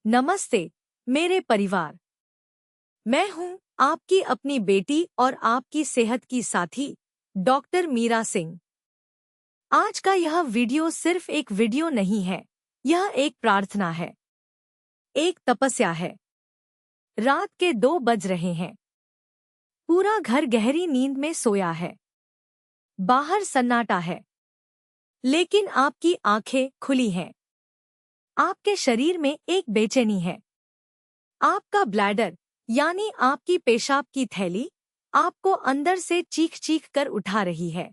नमस्ते मेरे परिवार। मैं हूं आपकी अपनी बेटी और आपकी सेहत की साथी डॉक्टर मीरा सिंह। आज का यह वीडियो सिर्फ एक वीडियो नहीं है, यह एक प्रार्थना है, एक तपस्या है। रात के 2 बज रहे हैं। पूरा घर गहरी नींद में सोया है। बाहर सन्नाटा है, लेकिन आपकी आंखें खुली हैं। आपके शरीर में एक बेचैनी है। आपका ब्लैडर यानी आपकी पेशाब की थैली आपको अंदर से चीख चीख कर उठा रही है।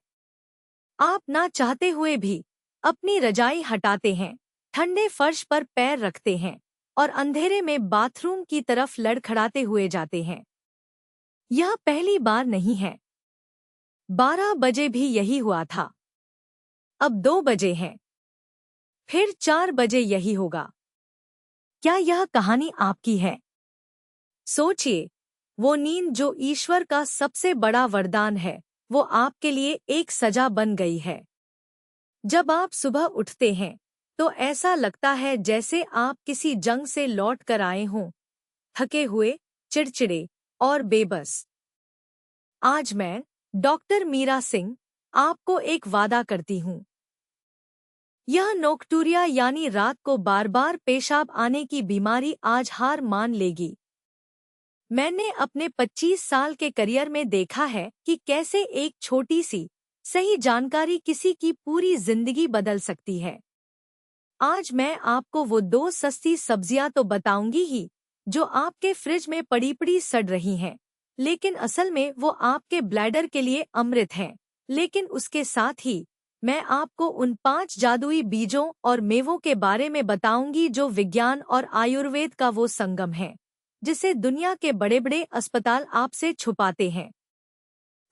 आप ना चाहते हुए भी अपनी रजाई हटाते हैं, ठंडे फर्श पर पैर रखते हैं और अंधेरे में बाथरूम की तरफ लड़खड़ाते हुए जाते हैं। यह पहली बार नहीं है। 12 बजे भी यही हुआ था। अब 2 बजे हैं, फिर 4 बजे यही होगा। क्या यह कहानी आपकी है? सोचिए, वो नींद जो ईश्वर का सबसे बड़ा वरदान है, वो आपके लिए एक सजा बन गई है। जब आप सुबह उठते हैं तो ऐसा लगता है जैसे आप किसी जंग से लौट कर आए हों, थके हुए, चिड़चिड़े और बेबस। आज मैं, डॉक्टर मीरा सिंह, आपको एक वादा करती हूँ। यह नोक्टूरिया यानी रात को बार बार पेशाब आने की बीमारी आज हार मान लेगी। मैंने अपने 25 साल के करियर में देखा है कि कैसे एक छोटी सी सही जानकारी किसी की पूरी जिंदगी बदल सकती है। आज मैं आपको वो 2 सस्ती सब्जियां तो बताऊंगी ही जो आपके फ्रिज में पड़ी सड़ रही हैं, लेकिन असल में वो आपके ब्लैडर के लिए अमृत हैं। लेकिन उसके साथ ही मैं आपको उन 5 जादुई बीजों और मेवों के बारे में बताऊंगी जो विज्ञान और आयुर्वेद का वो संगम है जिसे दुनिया के बड़े बड़े अस्पताल आपसे छुपाते हैं।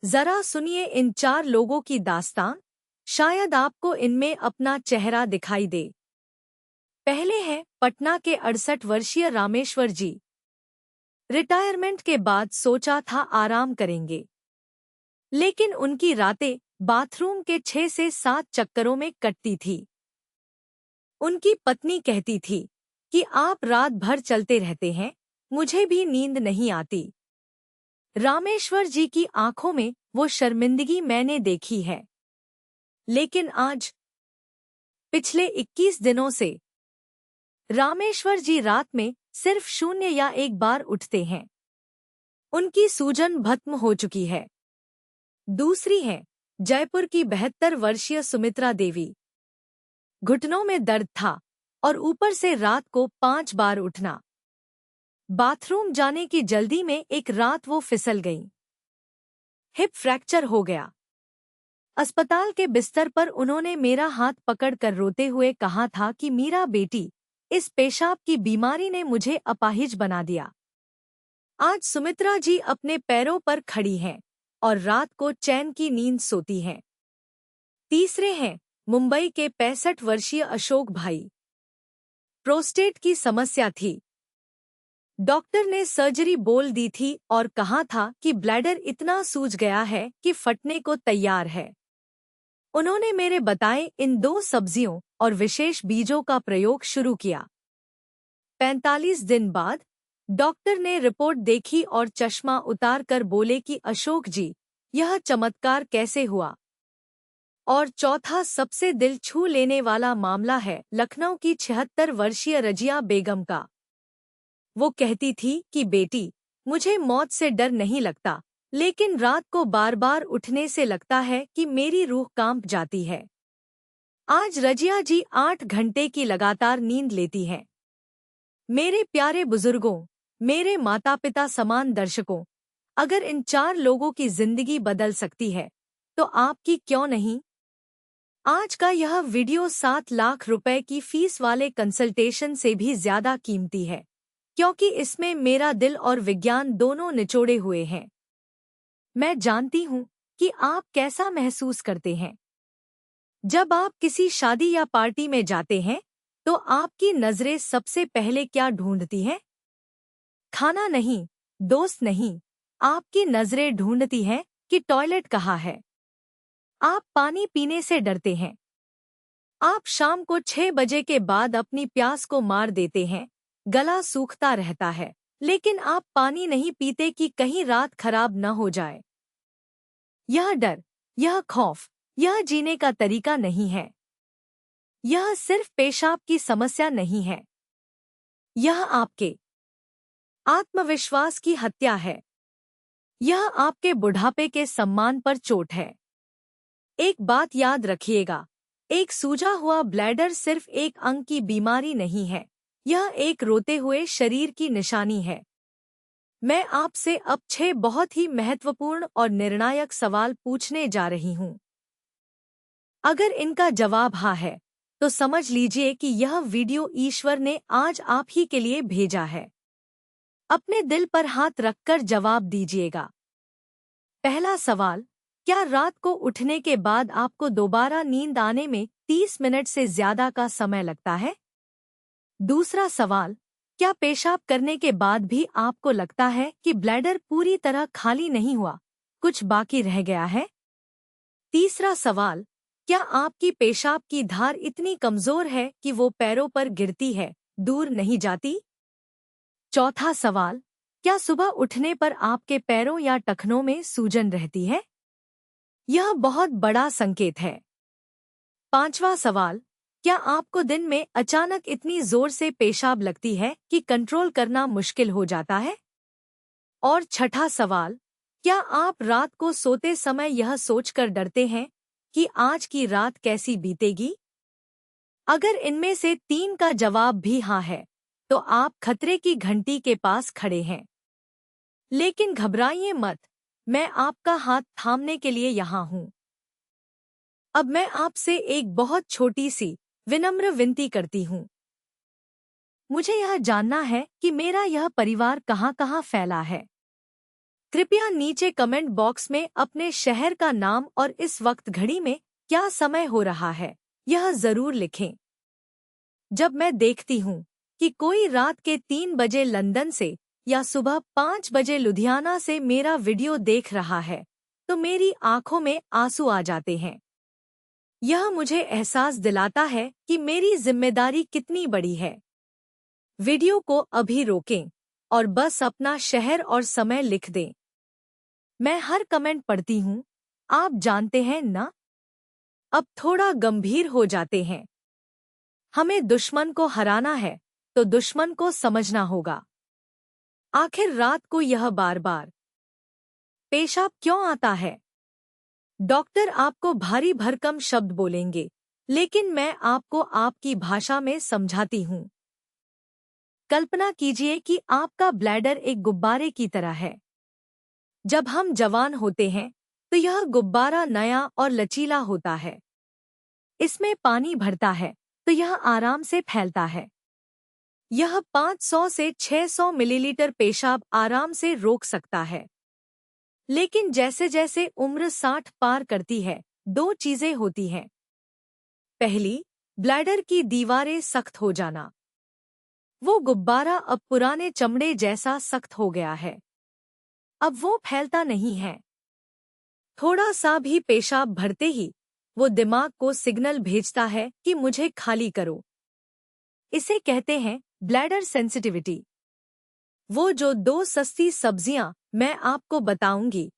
जरा सुनिए इन 4 लोगों की दास्तां, शायद आपको इनमें अपना चेहरा दिखाई दे। पहले हैं पटना के 68 वर्षीय रामेश्वर जी। रिटायरमेंट के बाद सोचा था आराम करेंगे, लेकिन उनकी रातें बाथरूम के 6 से 7 चक्करों में कटती थी। उनकी पत्नी कहती थी कि आप रात भर चलते रहते हैं, मुझे भी नींद नहीं आती। रामेश्वर जी की आंखों में वो शर्मिंदगी मैंने देखी है। लेकिन आज, पिछले 21 दिनों से, रामेश्वर जी रात में सिर्फ 0 या 1 बार उठते हैं। उनकी सूजन भस्म हो चुकी है। दूसरी है जयपुर की 72 वर्षीय सुमित्रा देवी। घुटनों में दर्द था और ऊपर से रात को 5 बार उठना। बाथरूम जाने की जल्दी में एक रात वो फिसल गईं। हिप फ्रैक्चर हो गया। अस्पताल के बिस्तर पर उन्होंने मेरा हाथ पकड़कर रोते हुए कहा था कि मीरा बेटी, इस पेशाब की बीमारी ने मुझे अपाहिज बना दिया। आज सुमित्रा जी अपने पैरों पर खड़ी हैं और रात को चैन की नींद सोती हैं। तीसरे हैं मुंबई के 65 वर्षीय अशोक भाई। प्रोस्टेट की समस्या थी। डॉक्टर ने सर्जरी बोल दी थी और कहा था कि ब्लैडर इतना सूज गया है कि फटने को तैयार है। उन्होंने मेरे बताए इन 2 सब्जियों और विशेष बीजों का प्रयोग शुरू किया। 45 दिन बाद डॉक्टर ने रिपोर्ट देखी और चश्मा उतार कर बोले कि अशोक जी, यह चमत्कार कैसे हुआ? और चौथा सबसे दिल छू लेने वाला मामला है लखनऊ की 76 वर्षीय रजिया बेगम का। वो कहती थी कि बेटी, मुझे मौत से डर नहीं लगता, लेकिन रात को बार बार उठने से लगता है कि मेरी रूह कांप जाती है। आज रजिया जी 8 घंटे की लगातार नींद लेती हैं। मेरे प्यारे बुजुर्गों, मेरे माता पिता समान दर्शकों, अगर इन 4 लोगों की जिंदगी बदल सकती है, तो आपकी क्यों नहीं? आज का यह वीडियो 7 लाख रुपए की फीस वाले कंसल्टेशन से भी ज्यादा कीमती है, क्योंकि इसमें मेरा दिल और विज्ञान दोनों निचोड़े हुए हैं। मैं जानती हूँ कि आप कैसा महसूस करते हैं। जब आप किसी शादी या पार्टी में जाते हैं, तो आपकी नजरें सबसे पहले क्या ढूंढती हैं? खाना नहीं, दोस्त नहीं, आपकी नजरें ढूंढती हैं कि टॉयलेट कहाँ है। आप पानी पीने से डरते हैं। आप शाम को 6 बजे के बाद अपनी प्यास को मार देते हैं, गला सूखता रहता है, लेकिन आप पानी नहीं पीते कि कहीं रात खराब न हो जाए। यह डर, यह खौफ, यह जीने का तरीका नहीं है। यह सिर्फ पेशाब की समस्या नहीं है। यह आपके आत्मविश्वास की हत्या है। यह आपके बुढ़ापे के सम्मान पर चोट है। एक बात याद रखिएगा, एक सूजा हुआ ब्लैडर सिर्फ एक अंग की बीमारी नहीं है, यह एक रोते हुए शरीर की निशानी है। मैं आपसे अब 6 बहुत ही महत्वपूर्ण और निर्णायक सवाल पूछने जा रही हूँ। अगर इनका जवाब हाँ है, तो समझ लीजिए कि यह वीडियो ईश्वर ने आज आप ही के लिए भेजा है। अपने दिल पर हाथ रखकर जवाब दीजिएगा। पहला सवाल, क्या रात को उठने के बाद आपको दोबारा नींद आने में 30 मिनट से ज्यादा का समय लगता है? दूसरा सवाल, क्या पेशाब करने के बाद भी आपको लगता है कि ब्लैडर पूरी तरह खाली नहीं हुआ, कुछ बाकी रह गया है? तीसरा सवाल, क्या आपकी पेशाब की धार इतनी कमजोर है कि वो पैरों पर गिरती है, दूर नहीं जाती? चौथा सवाल, क्या सुबह उठने पर आपके पैरों या टखनों में सूजन रहती है? यह बहुत बड़ा संकेत है। पांचवा सवाल, क्या आपको दिन में अचानक इतनी जोर से पेशाब लगती है कि कंट्रोल करना मुश्किल हो जाता है? और छठा सवाल, क्या आप रात को सोते समय यह सोचकर डरते हैं कि आज की रात कैसी बीतेगी? अगर इनमें से 3 का जवाब भी हाँ है, तो आप खतरे की घंटी के पास खड़े हैं। लेकिन घबराइए मत, मैं आपका हाथ थामने के लिए यहाँ हूँ। अब मैं आपसे एक बहुत छोटी सी विनम्र विनती करती हूँ। मुझे यह जानना है कि मेरा यह परिवार कहाँ-कहाँ फैला है। कृपया नीचे कमेंट बॉक्स में अपने शहर का नाम और इस वक्त घड़ी में क्या समय हो रहा है, यह जरूर लिखें। जब मैं देखती हूँ कि कोई रात के 3 बजे लंदन से या सुबह 5 बजे लुधियाना से मेरा वीडियो देख रहा है, तो मेरी आंखों में आंसू आ जाते हैं। यह मुझे एहसास दिलाता है कि मेरी जिम्मेदारी कितनी बड़ी है। वीडियो को अभी रोकें और बस अपना शहर और समय लिख दें। मैं हर कमेंट पढ़ती हूँ, आप जानते हैं ना? अब थोड़ा गंभीर हो जाते हैं। हमें दुश्मन को हराना है, तो दुश्मन को समझना होगा। आखिर रात को यह बार बार पेशाब क्यों आता है? डॉक्टर आपको भारी भरकम शब्द बोलेंगे, लेकिन मैं आपको आपकी भाषा में समझाती हूँ। कल्पना कीजिए कि आपका ब्लैडर एक गुब्बारे की तरह है। जब हम जवान होते हैं, तो यह गुब्बारा नया और लचीला होता है। इसमें पानी भरता है, तो यह आराम से फैलता है। यह 500 से 600 मिलीलीटर पेशाब आराम से रोक सकता है। लेकिन जैसे जैसे उम्र 60 पार करती है, 2 चीजें होती हैं। पहली, ब्लैडर की दीवारें सख्त हो जाना। वो गुब्बारा अब पुराने चमड़े जैसा सख्त हो गया है। अब वो फैलता नहीं है। थोड़ा सा भी पेशाब भरते ही वो दिमाग को सिग्नल भेजता है कि मुझे खाली करो। इसे कहते हैं ब्लैडर सेंसिटिविटी। वो जो 2 सस्ती सब्जियां मैं आपको बताऊंगी,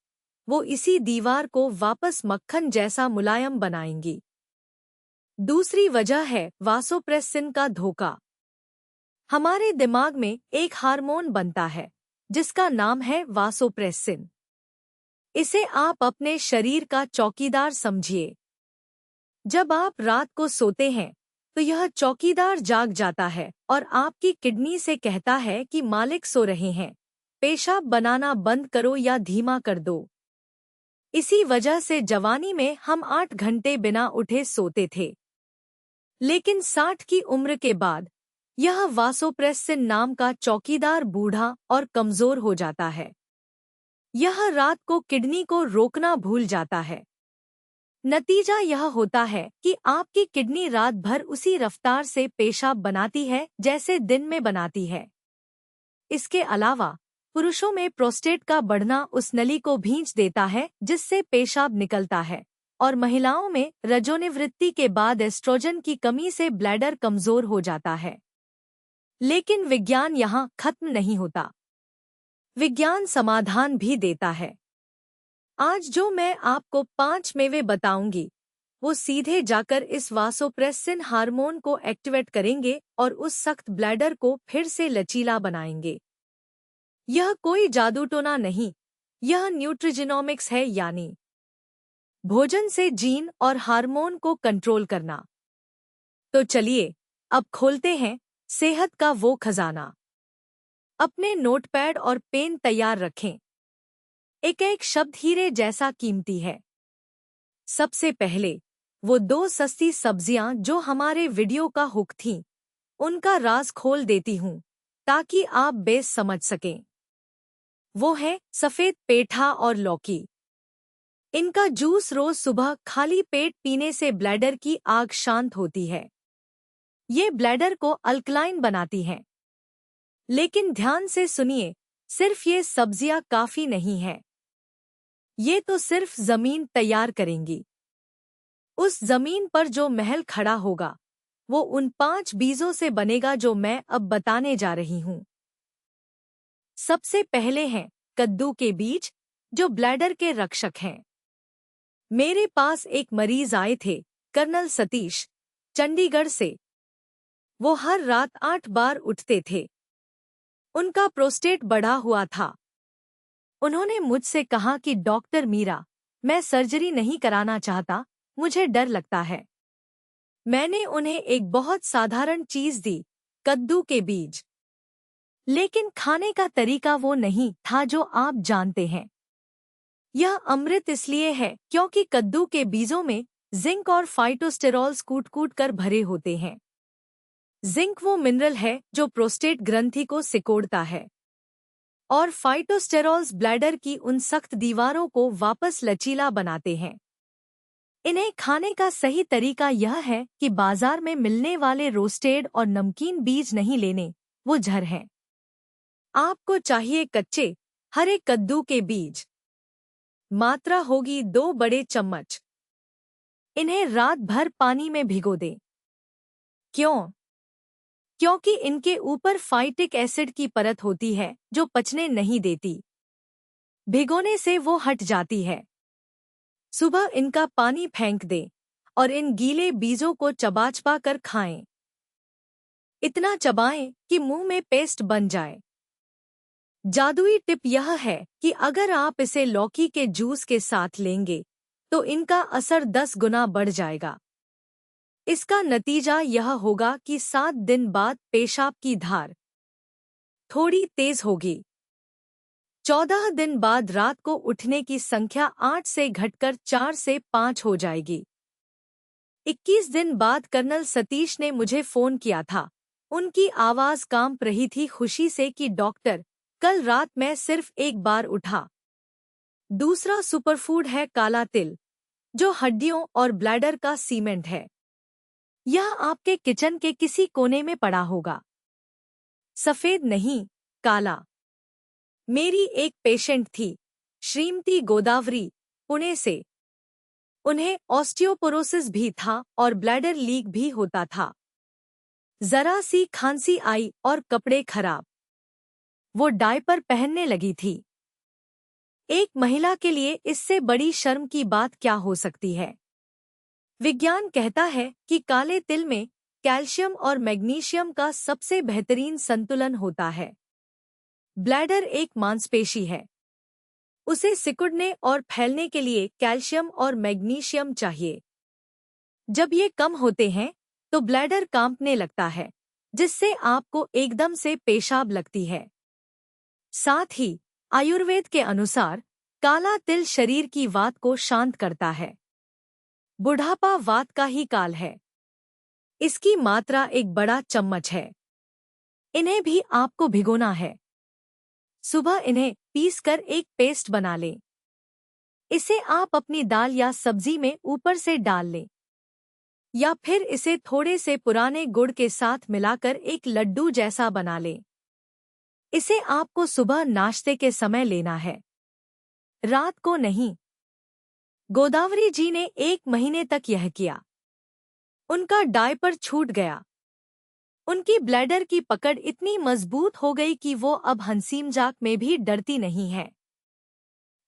वो इसी दीवार को वापस मक्खन जैसा मुलायम बनाएंगी। दूसरी वजह है वासोप्रेसिन का धोखा। हमारे दिमाग में एक हार्मोन बनता है जिसका नाम है वासोप्रेसिन। इसे आप अपने शरीर का चौकीदार समझिए। जब आप रात को सोते हैं, तो यह चौकीदार जाग जाता है और आपकी किडनी से कहता है कि मालिक सो रहे हैं, पेशाब बनाना बंद करो या धीमा कर दो। इसी वजह से जवानी में हम 8 घंटे बिना उठे सोते थे। लेकिन 60 की उम्र के बाद यह वासोप्रेसिन नाम का चौकीदार बूढ़ा और कमजोर हो जाता है। यह रात को किडनी को रोकना भूल जाता है। नतीजा यह होता है कि आपकी किडनी रात भर उसी रफ्तार से पेशाब बनाती है जैसे दिन में बनाती है। इसके अलावा पुरुषों में प्रोस्टेट का बढ़ना उस नली को भींच देता है जिससे पेशाब निकलता है, और महिलाओं में रजोनिवृत्ति के बाद एस्ट्रोजन की कमी से ब्लैडर कमजोर हो जाता है। लेकिन विज्ञान यहाँ खत्म नहीं होता। विज्ञान समाधान भी देता है। आज जो मैं आपको 5 मेवे बताऊंगी, वो सीधे जाकर इस वासोप्रेसिन हार्मोन को एक्टिवेट करेंगे और उस सख्त ब्लैडर को फिर से लचीला बनाएंगे। यह कोई जादूटोना नहीं, यह न्यूट्रिजिनोमिक्स है, यानी भोजन से जीन और हार्मोन को कंट्रोल करना। तो चलिए अब खोलते हैं सेहत का वो खजाना। अपने नोटपैड और पेन तैयार रखें। एक एक शब्द हीरे जैसा कीमती है। सबसे पहले वो 2 सस्ती सब्जियां जो हमारे वीडियो का हुक थीं, उनका राज खोल देती हूँ ताकि आप बेस समझ सकें। वो है सफेद पेठा और लौकी। इनका जूस रोज सुबह खाली पेट पीने से ब्लैडर की आग शांत होती है। ये ब्लैडर को अल्कलाइन बनाती हैं। लेकिन ध्यान से सुनिए, सिर्फ ये सब्जियां काफी नहीं हैं। ये तो सिर्फ जमीन तैयार करेंगी। उस जमीन पर जो महल खड़ा होगा, वो उन 5 बीजों से बनेगा जो मैं अब बताने जा रही हूँ। सबसे पहले हैं कद्दू के बीज, जो ब्लैडर के रक्षक हैं। मेरे पास एक मरीज आए थे, कर्नल सतीश, चंडीगढ़ से। वो हर रात 8 बार उठते थे। उनका प्रोस्टेट बढ़ा हुआ था। उन्होंने मुझसे कहा कि डॉक्टर मीरा, मैं सर्जरी नहीं कराना चाहता, मुझे डर लगता है। मैंने उन्हें एक बहुत साधारण चीज दी, कद्दू के बीज। लेकिन खाने का तरीका वो नहीं था जो आप जानते हैं। यह अमृत इसलिए है क्योंकि कद्दू के बीजों में जिंक और फाइटोस्टेरॉल्स कूट कूट कर भरे होते हैं। जिंक वो मिनरल है जो प्रोस्टेट ग्रंथि को सिकोड़ता है, और फाइटोस्टेरॉल्स ब्लैडर की उन सख्त दीवारों को वापस लचीला बनाते हैं। इन्हें खाने का सही तरीका यह है कि बाजार में मिलने वाले रोस्टेड और नमकीन बीज नहीं लेने, वो जहर हैं। आपको चाहिए कच्चे हरे कद्दू के बीज। मात्रा होगी 2 बड़े चम्मच। इन्हें रात भर पानी में भिगो दें। क्यों? क्योंकि इनके ऊपर फाइटिक एसिड की परत होती है जो पचने नहीं देती। भिगोने से वो हट जाती है। सुबह इनका पानी फेंक दें और इन गीले बीजों को चबा कर खाएं। इतना चबाएं कि मुंह में पेस्ट बन जाए। जादुई टिप यह है कि अगर आप इसे लौकी के जूस के साथ लेंगे तो इनका असर 10 गुना बढ़ जाएगा। इसका नतीजा यह होगा कि 7 दिन बाद पेशाब की धार थोड़ी तेज होगी। 14 दिन बाद रात को उठने की संख्या 8 से घटकर 4 से 5 हो जाएगी। 21 दिन बाद कर्नल सतीश ने मुझे फोन किया था। उनकी आवाज कांप रही थी खुशी से कि डॉक्टर, कल रात मैं सिर्फ एक बार उठा। दूसरा सुपरफूड है काला तिल, जो हड्डियों और ब्लैडर का सीमेंट है। यह आपके किचन के किसी कोने में पड़ा होगा। सफेद नहीं, काला। मेरी एक पेशेंट थी, श्रीमती गोदावरी, पुणे से। उन्हें ऑस्टियोपोरोसिस भी था और ब्लैडर लीक भी होता था। जरा सी खांसी आई और कपड़े खराब। वो डायपर पहनने लगी थी। एक महिला के लिए इससे बड़ी शर्म की बात क्या हो सकती है। विज्ञान कहता है कि काले तिल में कैल्शियम और मैग्नीशियम का सबसे बेहतरीन संतुलन होता है। ब्लैडर एक मांसपेशी है। उसे सिकुड़ने और फैलने के लिए कैल्शियम और मैग्नीशियम चाहिए। जब ये कम होते हैं तो ब्लैडर कांपने लगता है, जिससे आपको एकदम से पेशाब लगती है। साथ ही आयुर्वेद के अनुसार काला तिल शरीर की वात को शांत करता है। बुढ़ापा वात का ही काल है। इसकी मात्रा एक बड़ा चम्मच है। इन्हें भी आपको भिगोना है। सुबह इन्हें पीसकर एक पेस्ट बना लें। इसे आप अपनी दाल या सब्जी में ऊपर से डाल लें, या फिर इसे थोड़े से पुराने गुड़ के साथ मिलाकर एक लड्डू जैसा बना लें। इसे आपको सुबह नाश्ते के समय लेना है, रात को नहीं। गोदावरी जी ने 1 महीने तक यह किया। उनका डायपर छूट गया। उनकी ब्लैडर की पकड़ इतनी मजबूत हो गई कि वो अब हंसीमजाक में भी डरती नहीं है।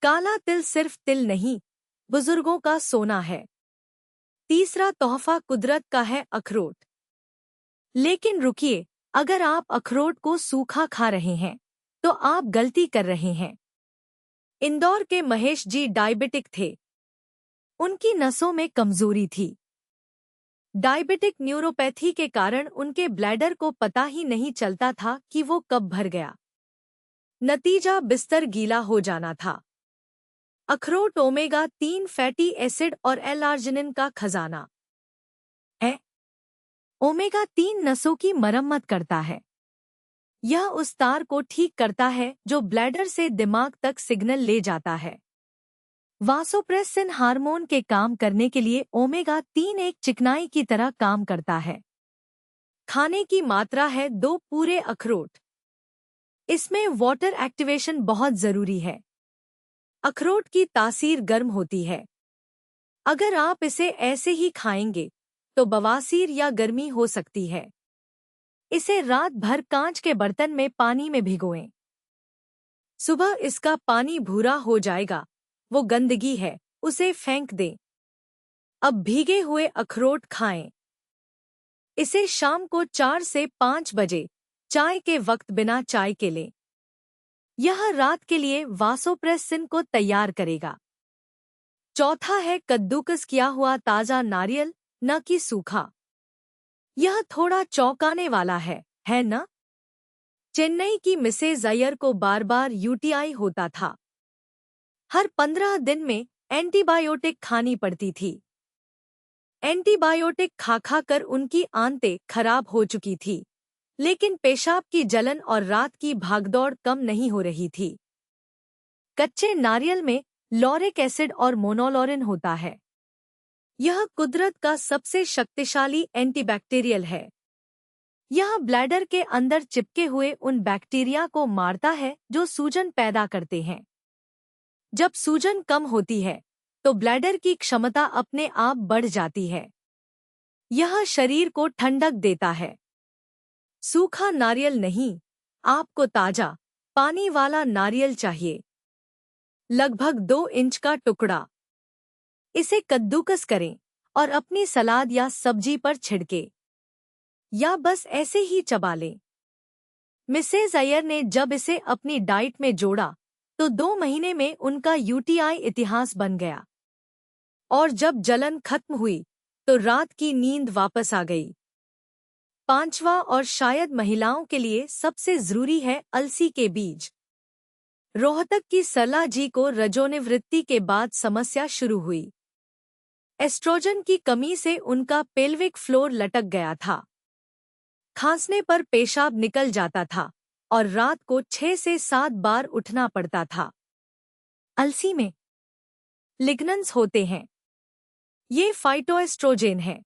काला तिल सिर्फ तिल नहीं, बुजुर्गों का सोना है। तीसरा तोहफा कुदरत का है अखरोट। लेकिन रुकिए, अगर आप अखरोट को सूखा खा रहे हैं तो आप गलती कर रहे हैं। इंदौर के महेश जी डायबिटिक थे। उनकी नसों में कमजोरी थी। डायबिटिक न्यूरोपैथी के कारण उनके ब्लैडर को पता ही नहीं चलता था कि वो कब भर गया। नतीजा बिस्तर गीला हो जाना था। अखरोट ओमेगा 3 फैटी एसिड और एल-आर्जिनिन का खजाना है। ओमेगा 3 नसों की मरम्मत करता है। यह उस तार को ठीक करता है जो ब्लैडर से दिमाग तक सिग्नल ले जाता है। वासोप्रेसिन हार्मोन के काम करने के लिए ओमेगा 3 एक चिकनाई की तरह काम करता है। खाने की मात्रा है 2 पूरे अखरोट। इसमें वाटर एक्टिवेशन बहुत जरूरी है। अखरोट की तासीर गर्म होती है। अगर आप इसे ऐसे ही खाएंगे तो बवासीर या गर्मी हो सकती है। इसे रात भर कांच के बर्तन में पानी में भिगोएं। सुबह इसका पानी भूरा हो जाएगा, वो गंदगी है, उसे फेंक दें। अब भीगे हुए अखरोट खाएं। इसे शाम को 4 से 5 बजे चाय के वक्त बिना चाय के लें। यह रात के लिए वासोप्रेसिन को तैयार करेगा। चौथा है कद्दूकस किया हुआ ताजा नारियल, न कि सूखा। यह थोड़ा चौंकाने वाला है न? चेन्नई की मिसेज अय्यर को बार बार यूटीआई होता था। हर 15 दिन में एंटीबायोटिक खानी पड़ती थी। एंटीबायोटिक खा खा कर उनकी आंतें खराब हो चुकी थी, लेकिन पेशाब की जलन और रात की भागदौड़ कम नहीं हो रही थी। कच्चे नारियल में लॉरिक एसिड और मोनोलॉरिन होता है। यह कुदरत का सबसे शक्तिशाली एंटीबैक्टीरियल है। यह ब्लैडर के अंदर चिपके हुए उन बैक्टीरिया को मारता है जो सूजन पैदा करते हैं। जब सूजन कम होती है तो ब्लैडर की क्षमता अपने आप बढ़ जाती है। यह शरीर को ठंडक देता है। सूखा नारियल नहीं, आपको ताजा पानी वाला नारियल चाहिए। लगभग 2 इंच का टुकड़ा। इसे कद्दूकस करें और अपनी सलाद या सब्जी पर छिड़के, या बस ऐसे ही चबा लें। मिसेज अय्यर ने जब इसे अपनी डाइट में जोड़ा तो 2 महीने में उनका यूटीआई इतिहास बन गया। और जब जलन खत्म हुई तो रात की नींद वापस आ गई। 5वां और शायद महिलाओं के लिए सबसे जरूरी है अलसी के बीज। रोहतक की सरला जी को रजोनिवृत्ति के बाद समस्या शुरू हुई। एस्ट्रोजन की कमी से उनका पेल्विक फ्लोर लटक गया था। खांसने पर पेशाब निकल जाता था और रात को 6 से 7 बार उठना पड़ता था। अलसी में लिग्नन्स होते हैं। ये फाइटोएस्ट्रोजेन है,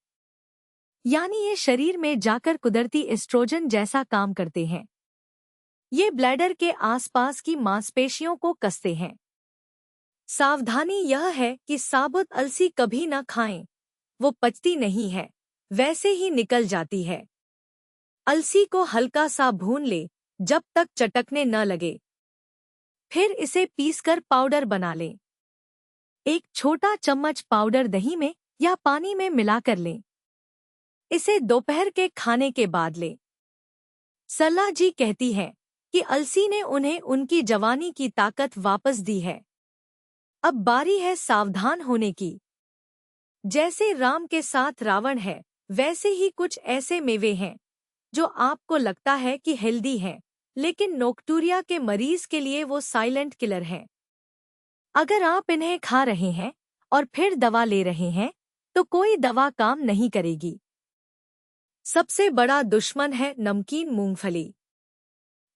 यानी ये शरीर में जाकर कुदरती एस्ट्रोजन जैसा काम करते हैं। ये ब्लैडर के आसपास की मांसपेशियों को कसते हैं। सावधानी यह है कि साबुत अलसी कभी न खाएं, वो पचती नहीं है, वैसे ही निकल जाती है। अलसी को हल्का सा भून ले जब तक चटकने न लगे। फिर इसे पीसकर पाउडर बना लें। एक छोटा चम्मच पाउडर दही में या पानी में मिलाकर लें। इसे दोपहर के खाने के बाद लें। सरला जी कहती हैं कि अलसी ने उन्हें उनकी जवानी की ताकत वापस दी है। अब बारी है सावधान होने की। जैसे राम के साथ रावण है, वैसे ही कुछ ऐसे मेवे हैं जो आपको लगता है कि हेल्दी हैं, लेकिन नोक्टूरिया के मरीज के लिए वो साइलेंट किलर हैं। अगर आप इन्हें खा रहे हैं और फिर दवा ले रहे हैं तो कोई दवा काम नहीं करेगी। सबसे बड़ा दुश्मन है नमकीन मूंगफली।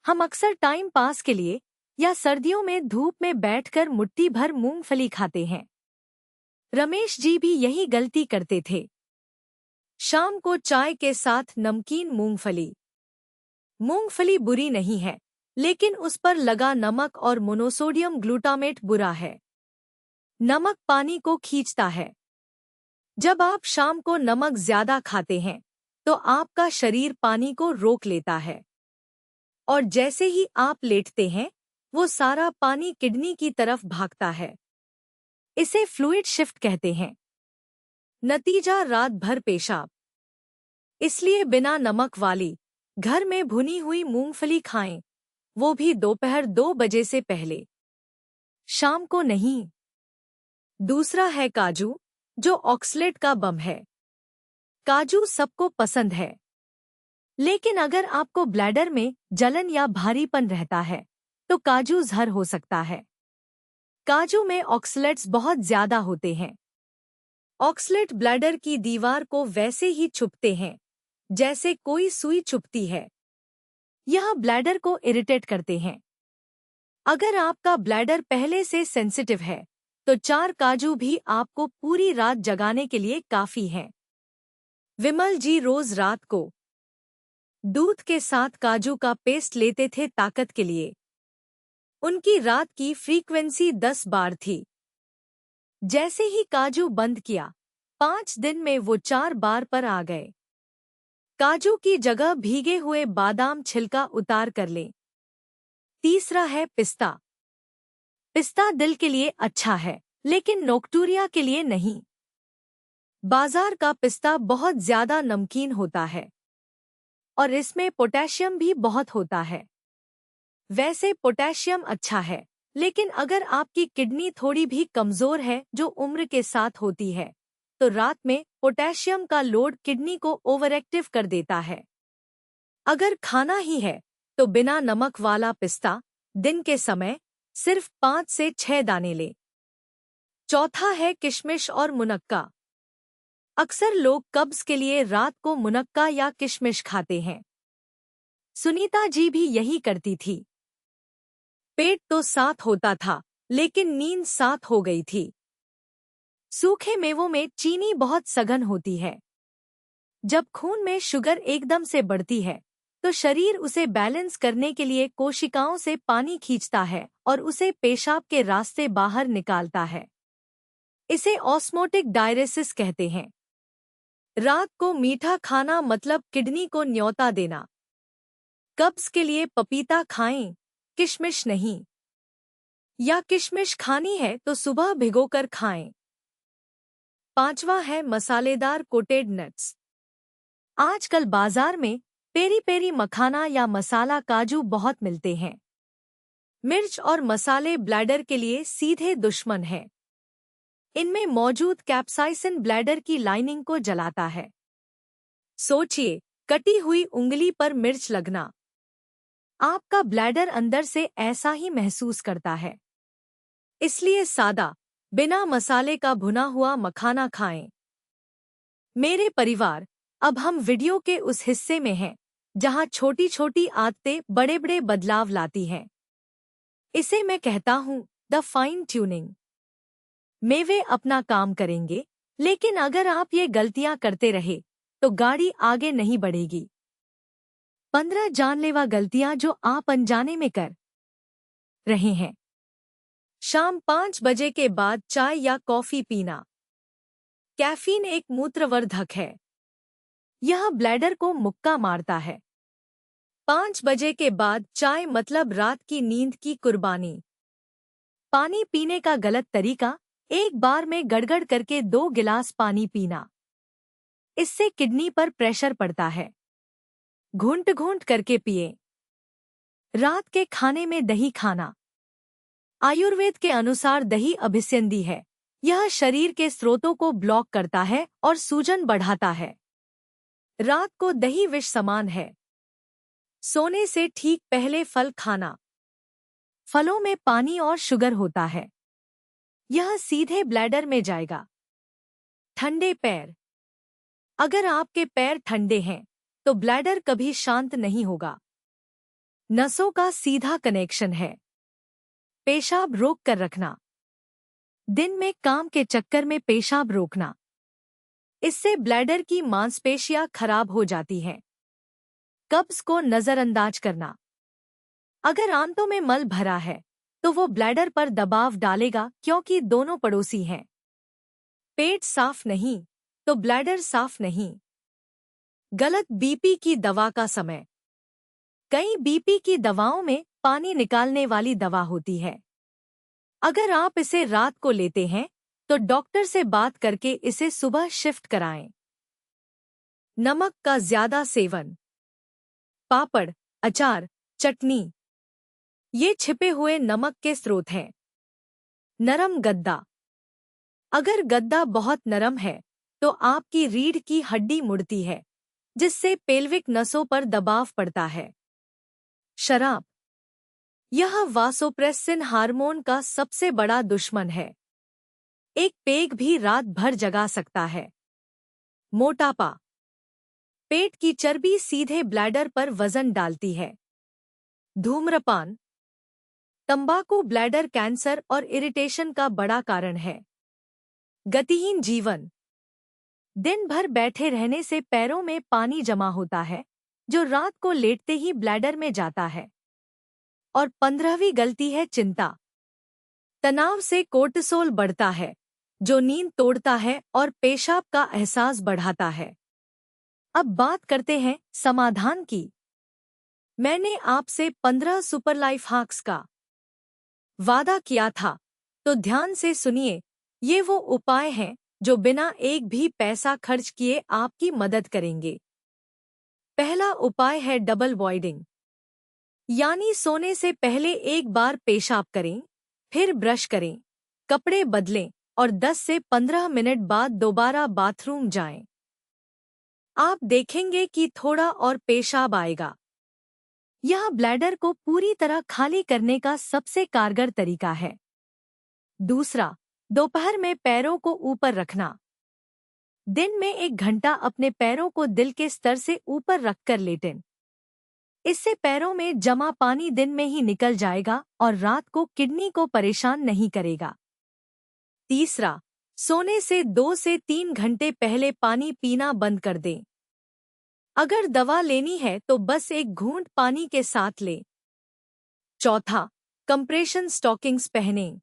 हम अक्सर टाइम पास के लिए या सर्दियों में धूप में बैठकर मुट्ठी भर मूंगफली खाते हैं। रमेश जी भी यही गलती करते थे। शाम को चाय के साथ नमकीन मूंगफली। मूंगफली बुरी नहीं है, लेकिन उस पर लगा नमक और मोनोसोडियम ग्लूटामेट बुरा है। नमक पानी को खींचता है। जब आप शाम को नमक ज्यादा खाते हैं तो आपका शरीर पानी को रोक लेता है और जैसे ही आप लेटते हैं वो सारा पानी किडनी की तरफ भागता है। इसे फ्लूइड शिफ्ट कहते हैं। नतीजा रात भर पेशाब। इसलिए बिना नमक वाली घर में भुनी हुई मूंगफली खाएं, वो भी दोपहर 2 बजे से पहले, शाम को नहीं। दूसरा है काजू, जो ऑक्सलेट का बम है। काजू सबको पसंद है, लेकिन अगर आपको ब्लैडर में जलन या भारीपन रहता है तो काजू जहर हो सकता है। काजू में ऑक्सलेट्स बहुत ज्यादा होते हैं। ऑक्सलेट ब्लैडर की दीवार को वैसे ही चुभते हैं जैसे कोई सुई चुभती है। यह ब्लैडर को इरिटेट करते हैं। अगर आपका ब्लैडर पहले से सेंसिटिव है तो 4 काजू भी आपको पूरी रात जगाने के लिए काफी हैं। विमल जी रोज रात को दूध के साथ काजू का पेस्ट लेते थे ताकत के लिए। उनकी रात की फ्रीक्वेंसी 10 बार थी। जैसे ही काजू बंद किया 5 दिन में वो 4 बार पर आ गए। काजू की जगह भीगे हुए बादाम छिलका उतार कर लें। तीसरा है पिस्ता। पिस्ता दिल के लिए अच्छा है, लेकिन नोक्टूरिया के लिए नहीं। बाजार का पिस्ता बहुत ज्यादा नमकीन होता है और इसमें पोटेशियम भी बहुत होता है। वैसे पोटेशियम अच्छा है, लेकिन अगर आपकी किडनी थोड़ी भी कमजोर है जो उम्र के साथ होती है तो रात में पोटेशियम का लोड किडनी को ओवरएक्टिव कर देता है। अगर खाना ही है तो बिना नमक वाला पिस्ता दिन के समय सिर्फ 5 से 6 दाने ले। चौथा है किशमिश और मुनक्का। अक्सर लोग कब्ज के लिए रात को मुनक्का या किशमिश खाते हैं। सुनीता जी भी यही करती थी। पेट तो साफ होता था, लेकिन नींद साफ हो गई थी। सूखे मेवों में चीनी बहुत सघन होती है। जब खून में शुगर एकदम से बढ़ती है तो शरीर उसे बैलेंस करने के लिए कोशिकाओं से पानी खींचता है और उसे पेशाब के रास्ते बाहर निकालता है। इसे ऑस्मोटिक डायरेसिस कहते हैं। रात को मीठा खाना मतलब किडनी को न्योता देना। कब्ज के लिए पपीता खाएं, किशमिश नहीं। या किशमिश खानी है तो सुबह भिगोकर खाएं। पांचवा है मसालेदार कोटेड नट्स। आजकल बाजार में पेरी पेरी मखाना या मसाला काजू बहुत मिलते हैं। मिर्च और मसाले ब्लैडर के लिए सीधे दुश्मन है। इनमें मौजूद कैप्साइसिन ब्लैडर की लाइनिंग को जलाता है। सोचिए, कटी हुई उंगली पर मिर्च लगना। आपका ब्लैडर अंदर से ऐसा ही महसूस करता है। इसलिए सादा, बिना मसाले का भुना हुआ मखाना खाएं। मेरे परिवार, अब हम वीडियो के उस हिस्से में हैं जहां छोटी छोटी आदतें बड़े बड़े बदलाव लाती हैं। इसे मैं कहता हूं द फाइन ट्यूनिंग। मेवे अपना काम करेंगे, लेकिन अगर आप ये गलतियां करते रहे तो गाड़ी आगे नहीं बढ़ेगी। 15 जानलेवा गलतियां जो आप अनजाने में कर रहे हैं। शाम 5 बजे के बाद चाय या कॉफी पीना। कैफीन एक मूत्रवर्धक है। यह ब्लैडर को मुक्का मारता है। 5 बजे के बाद चाय मतलब रात की नींद की कुर्बानी। पानी पीने का गलत तरीका, एक बार में गड़गड़ करके 2 गिलास पानी पीना। इससे किडनी पर प्रेशर पड़ता है। घूंट घूंट करके पिए। रात के खाने में दही खाना। आयुर्वेद के अनुसार दही अभिसंधि है। यह शरीर के स्रोतों को ब्लॉक करता है और सूजन बढ़ाता है। रात को दही विष समान है। सोने से ठीक पहले फल खाना। फलों में पानी और शुगर होता है। यह सीधे ब्लैडर में जाएगा। ठंडे पैर। अगर आपके पैर ठंडे हैं तो ब्लैडर कभी शांत नहीं होगा। नसों का सीधा कनेक्शन है। पेशाब रोक कर रखना। दिन में काम के चक्कर में पेशाब रोकना। इससे ब्लैडर की मांसपेशियां खराब हो जाती हैं। कब्ज को नजरअंदाज करना। अगर आंतों में मल भरा है तो वो ब्लैडर पर दबाव डालेगा, क्योंकि दोनों पड़ोसी हैं। पेट साफ नहीं तो ब्लैडर साफ नहीं। गलत बीपी की दवा का समय। कई बीपी की दवाओं में पानी निकालने वाली दवा होती है। अगर आप इसे रात को लेते हैं तो डॉक्टर से बात करके इसे सुबह शिफ्ट कराएं। नमक का ज्यादा सेवन। पापड़, अचार, चटनी, ये छिपे हुए नमक के स्रोत हैं। नरम गद्दा। अगर गद्दा बहुत नरम है तो आपकी रीढ़ की हड्डी मुड़ती है, जिससे पेल्विक नसों पर दबाव पड़ता है। शराब। यह वासोप्रेसिन हार्मोन का सबसे बड़ा दुश्मन है। एक पेग भी रात भर जगा सकता है। मोटापा। पेट की चर्बी सीधे ब्लैडर पर वजन डालती है। धूम्रपान। तंबाकू ब्लैडर कैंसर और इरिटेशन का बड़ा कारण है। गतिहीन जीवन। दिन भर बैठे रहने से पैरों में पानी जमा होता है, जो रात को लेटते ही ब्लैडर में जाता है। और 15वीं गलती है चिंता। तनाव से कोर्टिसोल बढ़ता है, जो नींद तोड़ता है और पेशाब का एहसास बढ़ाता है। अब बात करते हैं समाधान की। मैंने आपसे 15 सुपर लाइफ हैक्स का वादा किया था, तो ध्यान से सुनिए। ये वो उपाय हैं जो बिना एक भी पैसा खर्च किए आपकी मदद करेंगे। पहला उपाय है डबल वॉइडिंग, यानी सोने से पहले एक बार पेशाब करें, फिर ब्रश करें, कपड़े बदलें और 10 से 15 मिनट बाद दोबारा बाथरूम जाएं। आप देखेंगे कि थोड़ा और पेशाब आएगा। यह ब्लैडर को पूरी तरह खाली करने का सबसे कारगर तरीका है। दूसरा, दोपहर में पैरों को ऊपर रखना। दिन में 1 घंटा अपने पैरों को दिल के स्तर से ऊपर रखकर लेटें। इससे पैरों में जमा पानी दिन में ही निकल जाएगा और रात को किडनी को परेशान नहीं करेगा। तीसरा, सोने से 2 से 3 घंटे पहले पानी पीना बंद कर दें। अगर दवा लेनी है तो बस 1 घूंट पानी के साथ लें। चौथा, कंप्रेशन स्टॉकिंग्स पहनें।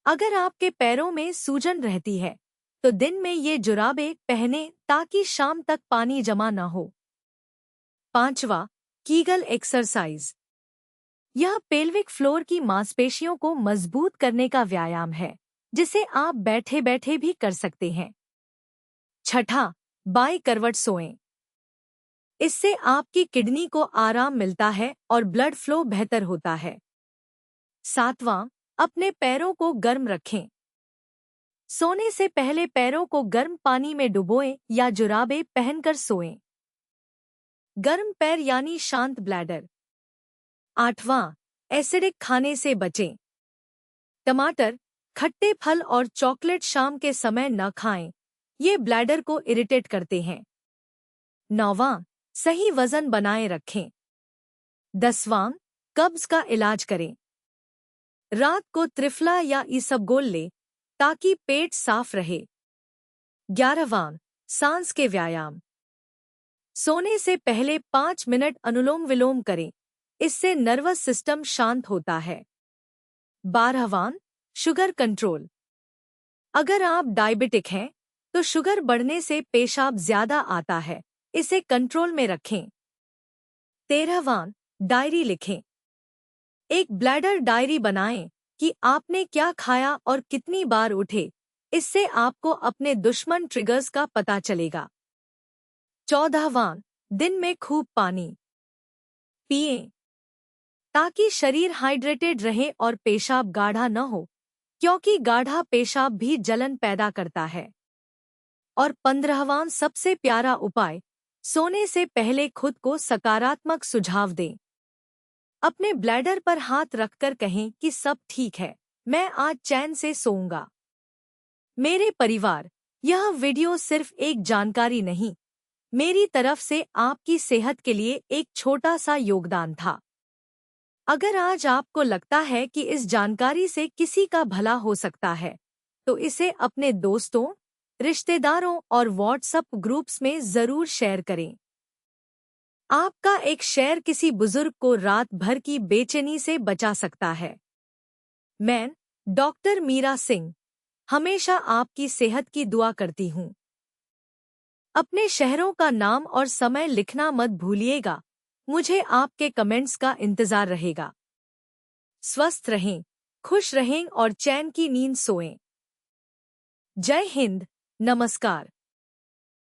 अगर आपके पैरों में सूजन रहती है तो दिन में ये जुराबें पहनें ताकि शाम तक पानी जमा न हो। पांचवा, कीगल एक्सरसाइज। यह पेल्विक फ्लोर की मांसपेशियों को मजबूत करने का व्यायाम है, जिसे आप बैठे बैठे भी कर सकते हैं। छठा, बाई करवट सोएं। इससे आपकी किडनी को आराम मिलता है और ब्लड फ्लो बेहतर होता है। सातवां, अपने पैरों को गर्म रखें। सोने से पहले पैरों को गर्म पानी में डुबोएं या जुराबें पहनकर सोएं। गर्म पैर यानी शांत ब्लैडर। आठवां, एसिडिक खाने से बचें। टमाटर, खट्टे फल और चॉकलेट शाम के समय न खाएं, ये ब्लैडर को इरिटेट करते हैं। नौवां, सही वजन बनाए रखें। 10वां, कब्ज का इलाज करें। रात को त्रिफला या इसबगोल लें ताकि पेट साफ रहे। 11वां, सांस के व्यायाम। सोने से पहले 5 मिनट अनुलोम विलोम करें, इससे नर्वस सिस्टम शांत होता है। 12वां, शुगर कंट्रोल। अगर आप डायबिटिक हैं तो शुगर बढ़ने से पेशाब ज्यादा आता है, इसे कंट्रोल में रखें। 13वां, डायरी लिखें। एक ब्लैडर डायरी बनाएं कि आपने क्या खाया और कितनी बार उठे, इससे आपको अपने दुश्मन ट्रिगर्स का पता चलेगा। 14वां, दिन में खूब पानी पिएं ताकि शरीर हाइड्रेटेड रहे और पेशाब गाढ़ा न हो, क्योंकि गाढ़ा पेशाब भी जलन पैदा करता है। और 15वां सबसे प्यारा उपाय, सोने से पहले खुद को सकारात्मक सुझाव दें। अपने ब्लैडर पर हाथ रखकर कहें कि सब ठीक है, मैं आज चैन से सोऊंगा। मेरे परिवार, यह वीडियो सिर्फ एक जानकारी नहीं, मेरी तरफ से आपकी सेहत के लिए एक छोटा सा योगदान था। अगर आज आपको लगता है कि इस जानकारी से किसी का भला हो सकता है, तो इसे अपने दोस्तों, रिश्तेदारों और व्हाट्सएप ग्रुप्स में जरूर शेयर करें। आपका एक शेयर किसी बुजुर्ग को रात भर की बेचैनी से बचा सकता है। मैं, डॉक्टर मीरा सिंह, हमेशा आपकी सेहत की दुआ करती हूँ। अपने शहरों का नाम और समय लिखना मत भूलिएगा। मुझे आपके कमेंट्स का इंतजार रहेगा। स्वस्थ रहें, खुश रहें और चैन की नींद सोएं। जय हिंद, नमस्कार।